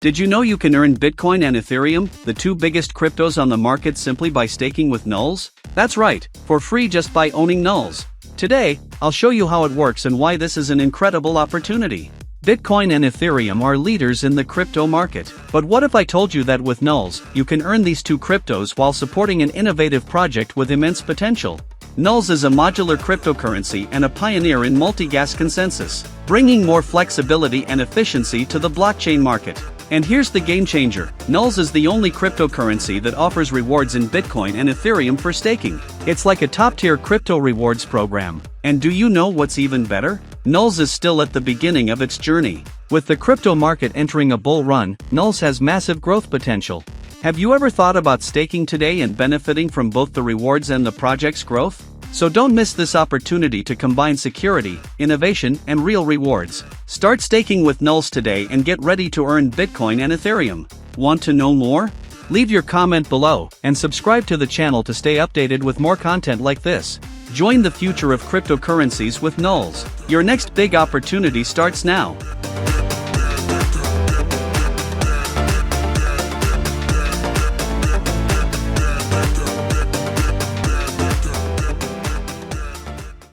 Did you know you can earn Bitcoin and Ethereum, the two biggest cryptos on the market, simply by staking with Nuls? That's right, for free just by owning Nuls. Today, I'll show you how it works and why this is an incredible opportunity. Bitcoin and Ethereum are leaders in the crypto market. But what if I told you that with Nuls, you can earn these two cryptos while supporting an innovative project with immense potential? Nuls is a modular cryptocurrency and a pioneer in multi-gas consensus, bringing more flexibility and efficiency to the blockchain market. And here's the game changer: Nuls is the only cryptocurrency that offers rewards in Bitcoin and Ethereum for staking. It's like a top-tier crypto rewards program. And do you know what's even better? Nuls is still at the beginning of its journey. With the crypto market entering a bull run, Nuls has massive growth potential. Have you ever thought about staking today and benefiting from both the rewards and the project's growth? So don't miss this opportunity to combine security, innovation, and real rewards. Start staking with Nuls today and get ready to earn Bitcoin and Ethereum. Want to know more? Leave your comment below and subscribe to the channel to stay updated with more content like this. Join the future of cryptocurrencies with Nuls. Your next big opportunity starts now.